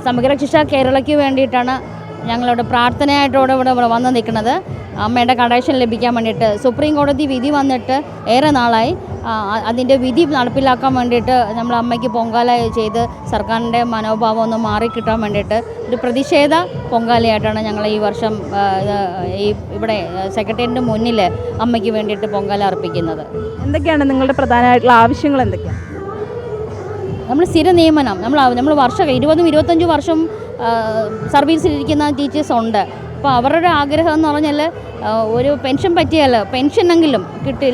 സമഗ്ര ശിക്ഷ കേരളയ്ക്ക് വേണ്ടിയിട്ടാണ് ഞങ്ങളുടെ പ്രാർത്ഥനയായിട്ടോടെ ഇവിടെ വന്ന് നിൽക്കുന്നത്. അമ്മയുടെ കണക്ഷൻ ലഭിക്കാൻ വേണ്ടിയിട്ട് സുപ്രീം കോടതി വിധി വന്നിട്ട് ഏറെ നാളായി. അതിൻ്റെ വിധി നടപ്പിലാക്കാൻ വേണ്ടിയിട്ട് നമ്മൾ അമ്മയ്ക്ക് പൊങ്കാല ചെയ്ത് സർക്കാരിൻ്റെ മനോഭാവം ഒന്ന് മാറിക്കിട്ടാൻ വേണ്ടിയിട്ട് ഒരു പ്രതിഷേധ പൊങ്കാലയായിട്ടാണ് ഞങ്ങൾ ഈ വർഷം ഇവിടെ സെക്രട്ടേറിയറ്റിൻ്റെ മുന്നിൽ അമ്മയ്ക്ക് വേണ്ടിയിട്ട് പൊങ്കാല അർപ്പിക്കുന്നത്. എന്തൊക്കെയാണ് നിങ്ങളുടെ പ്രധാനമായിട്ടുള്ള ആവശ്യങ്ങൾ? എന്തൊക്കെയാണ്? നമ്മൾ സ്ഥിര നിയമനം, നമ്മൾ വർഷം 20-25 വർഷം സർവീസിലിരിക്കുന്ന ടീച്ചേഴ്സ് ഉണ്ട്. അപ്പോൾ അവരുടെ ആഗ്രഹം എന്ന് പറഞ്ഞാൽ ഒരു പെൻഷൻ പറ്റിയാൽ പെൻഷനെങ്കിലും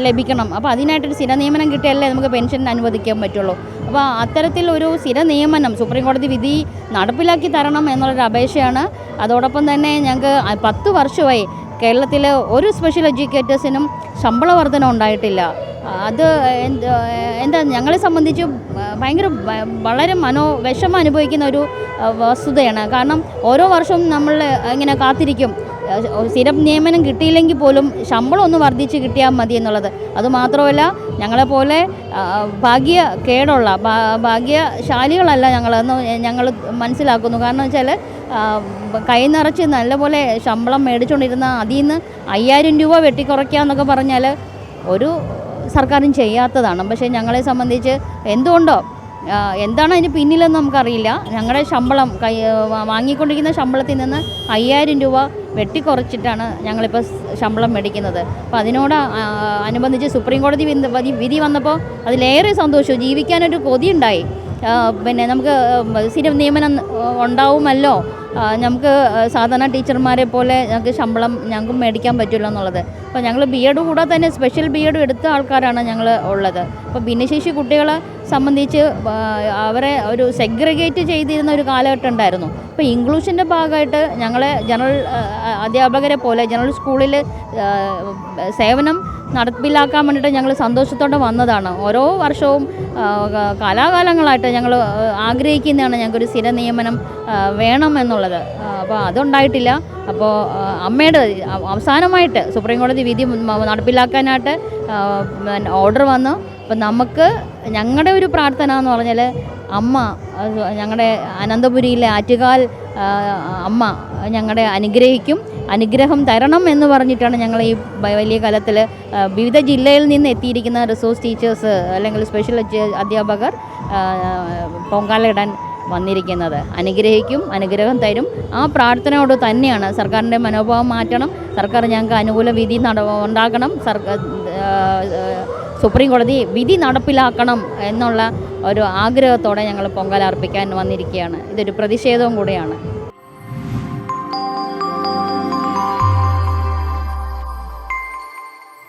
ലഭിക്കണം. അപ്പോൾ അതിനായിട്ടൊരു സ്ഥിര നിയമനം കിട്ടിയാലേ നമുക്ക് പെൻഷൻ അനുവദിക്കാൻ പറ്റുള്ളൂ. അപ്പോൾ അത്തരത്തിലൊരു സ്ഥിര നിയമനം സുപ്രീം കോടതി വിധി നടപ്പിലാക്കി തരണം എന്നുള്ളൊരു അപേക്ഷയാണ്. അതോടൊപ്പം തന്നെ ഞങ്ങൾക്ക് 10 വർഷമായി കേരളത്തിൽ ഒരു സ്പെഷ്യൽ എഡ്യൂക്കേറ്റേഴ്സിനും ശമ്പള വർധന ഉണ്ടായിട്ടില്ല. അത് എന്താ ഞങ്ങളെ സംബന്ധിച്ച് ഭയങ്കര വളരെ വിഷമം അനുഭവിക്കുന്ന ഒരു വസ്തുതയാണ്. കാരണം ഓരോ വർഷവും നമ്മൾ ഇങ്ങനെ കാത്തിരിക്കും, സ്ഥിരം നിയമനം കിട്ടിയില്ലെങ്കിൽ പോലും ശമ്പളം ഒന്ന് വർദ്ധിച്ച് കിട്ടിയാൽ മതി എന്നുള്ളത്. അതുമാത്രമല്ല ഞങ്ങളെപ്പോലെ ഭാഗ്യക്കേടുള്ള ഭാഗ്യശാലികളല്ല ഞങ്ങളെന്ന് ഞങ്ങൾ മനസ്സിലാക്കുന്നു. കാരണം വെച്ചാൽ കൈ നിറച്ച് നല്ലപോലെ ശമ്പളം മേടിച്ചുകൊണ്ടിരുന്ന അതിൽ നിന്ന് 5000 രൂപ വെട്ടിക്കുറയ്ക്കുക എന്നൊക്കെ പറഞ്ഞാൽ ഒരു സർക്കാരും ചെയ്യാത്തതാണ്. പക്ഷേ ഞങ്ങളെ സംബന്ധിച്ച് എന്തുകൊണ്ടോ എന്താണ് അതിന് പിന്നിലെന്ന് നമുക്കറിയില്ല. ഞങ്ങളുടെ ശമ്പളം വാങ്ങിക്കൊണ്ടിരിക്കുന്ന ശമ്പളത്തിൽ നിന്ന് 5000 രൂപ വെട്ടിക്കുറച്ചിട്ടാണ് ഞങ്ങളിപ്പോൾ ശമ്പളം മേടിക്കുന്നത്. അപ്പോൾ അതിനോട് അനുബന്ധിച്ച് സുപ്രീം കോടതി വിധി വന്നപ്പോൾ അതിലേറെ സന്തോഷവും ജീവിക്കാനൊരു കൊതിയുണ്ടായി. പിന്നെ നമുക്ക് സ്ഥിര നിയമനം ഉണ്ടാവുമല്ലോ, നമുക്ക് സാധാരണ ടീച്ചർമാരെ പോലെ ഞങ്ങൾക്ക് ശമ്പളം ഞങ്ങൾക്ക് മേടിക്കാൻ പറ്റുമല്ലോ എന്നുള്ളത്. അപ്പോൾ ഞങ്ങൾ BEd കൂടാതെ തന്നെ സ്പെഷ്യൽ BEd എടുത്ത ആൾക്കാരാണ് ഞങ്ങൾ ഉള്ളത്. അപ്പോൾ ഭിന്നശേഷി കുട്ടികളെ സംബന്ധിച്ച് അവരെ ഒരു സെഗ്രിഗേറ്റ് ചെയ്തിരുന്ന ഒരു കാലഘട്ടം ഉണ്ടായിരുന്നു. അപ്പോൾ ഇൻക്ലൂഷൻ്റെ ഭാഗമായിട്ട് ഞങ്ങളെ ജനറൽ അധ്യാപകരെ പോലെ ജനറൽ സ്കൂളിൽ സേവനം നടപ്പിലാക്കാൻ വേണ്ടിയിട്ട് ഞങ്ങൾ സന്തോഷത്തോടെ വന്നതാണ്. ഓരോ വർഷവും കാലാകാലങ്ങളായിട്ട് ഞങ്ങൾ ആഗ്രഹിക്കുന്നതാണ് ഞങ്ങൾക്കൊരു സ്ഥിര നിയമനം വേണം എന്നുള്ളത്. അപ്പോൾ അതുണ്ടായിട്ടില്ല. അപ്പോൾ അമ്മയുടെ അവസാനമായിട്ട് സുപ്രീം കോടതി വിധി നടപ്പിലാക്കാനായിട്ട് ഓർഡർ വന്നു. അപ്പം നമുക്ക് ഞങ്ങളുടെ ഒരു പ്രാർത്ഥന എന്ന് പറഞ്ഞാൽ അമ്മ ഞങ്ങളുടെ അനന്തപുരിയിലെ ആറ്റുകാൽ അമ്മ ഞങ്ങളുടെ അനുഗ്രഹം തരണം എന്ന് പറഞ്ഞിട്ടാണ് ഞങ്ങൾ ഈ വലിയ കാലത്തിൽ വിവിധ ജില്ലയിൽ നിന്ന് എത്തിയിരിക്കുന്ന റിസോഴ്സ് ടീച്ചേഴ്സ് അല്ലെങ്കിൽ സ്പെഷ്യൽ അധ്യാപകർ പൊങ്കാലയിടാൻ വന്നിരിക്കുന്നത്. അനുഗ്രഹം തരും. ആ പ്രാർത്ഥനയോട് തന്നെയാണ് സർക്കാരിൻ്റെ മനോഭാവം മാറ്റണം, സർക്കാർ ഞങ്ങൾക്ക് അനുകൂല വിധി ഉണ്ടാക്കണം, സുപ്രീം കോടതി വിധി നടപ്പിലാക്കണം എന്നുള്ള ഒരു ആഗ്രഹത്തോടെ ഞങ്ങൾ പൊങ്കാല അർപ്പിക്കാൻ വന്നിരിക്കുകയാണ്. ഇതൊരു പ്രതിഷേധവും കൂടിയാണ്.